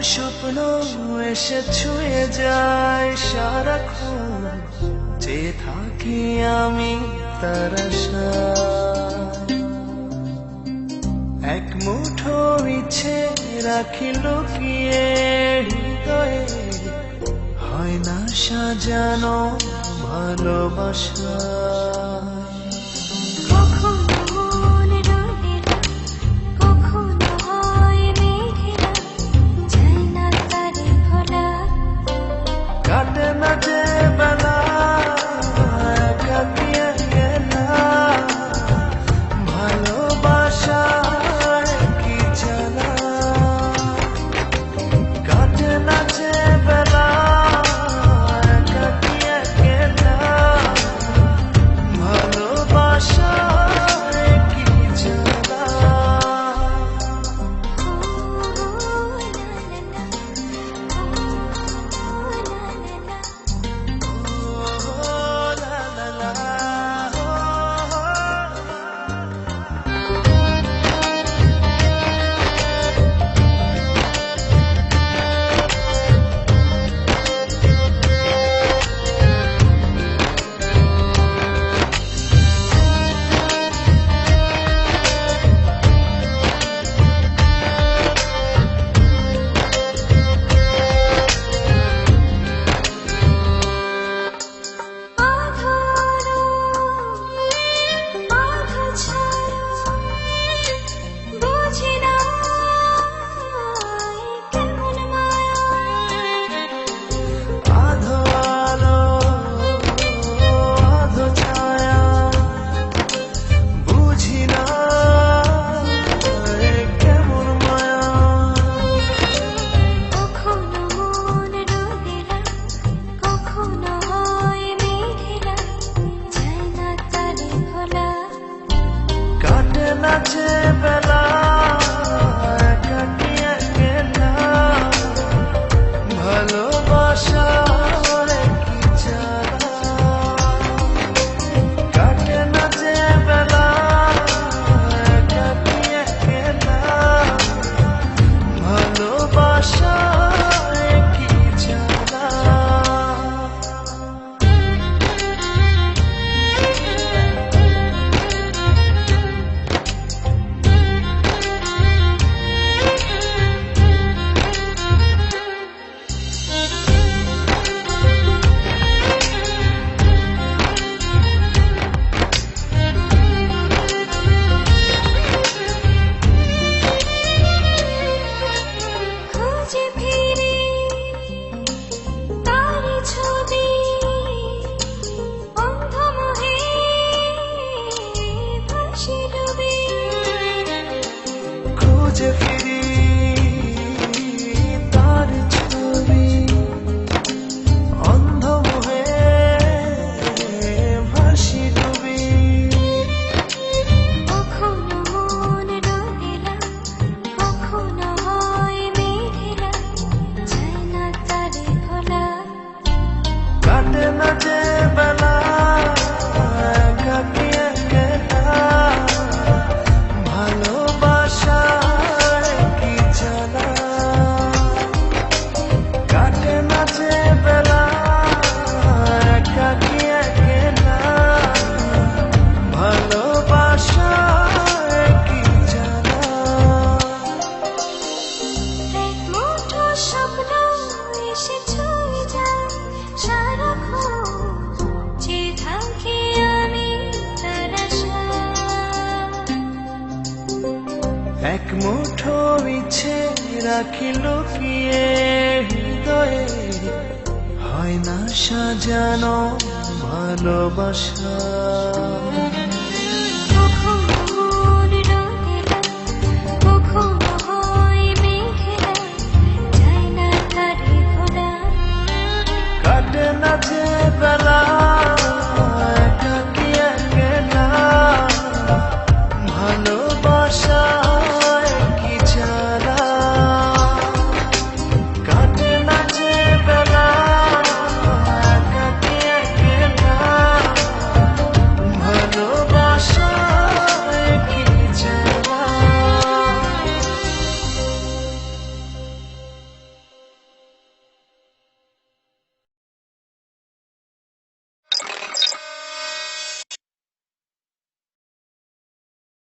স্বপ্ন এসে ছুঁয়ে যায় সারাক্ষণ, চেয়ে থাকি আমি তার আশায়। এক মুঠো ইচ্ছে রাখি লুকিয়ে হৃদয়ে, হয় না সাজানো ভালোবাসা। কাটে না যে বেলা একাকী একলা, ভালোবাসায় কি জ্বালা। কাটে না যে বেলা একাকী একলা, ভালোবাসায় কি জ্বালা। কাটে বেলা একাকী একলা, ভালোবাসার কি জ্বালা। কাটে না যে বেলা একাকী একলা, ভালোবাসার কি জ্বালা। খুঁজে ফিরি তার ছবি, অন্ধ মোহে ভাসি ডুবি। কখনো মন রঙিলা, কখনো হয় মেঘলা, যায় না তারে ভোলা। কাটে না যে বেলা একাকী একলা, ভালোবাসা কি জ্বালা। কাটে না যে বেলা একাকী একলা, ভালোবাসা কি জ্বালা। এক মুঠো স্বপ্ন এসে ছুঁয়ে যায় সারাক্ষণ, চেয়ে থাকি আমি তার আশায়। এক মুঠো ইচ্ছে রাখি লুকিয়ে হৃদয়ে, হয় না সাজানো ভালোবাসা।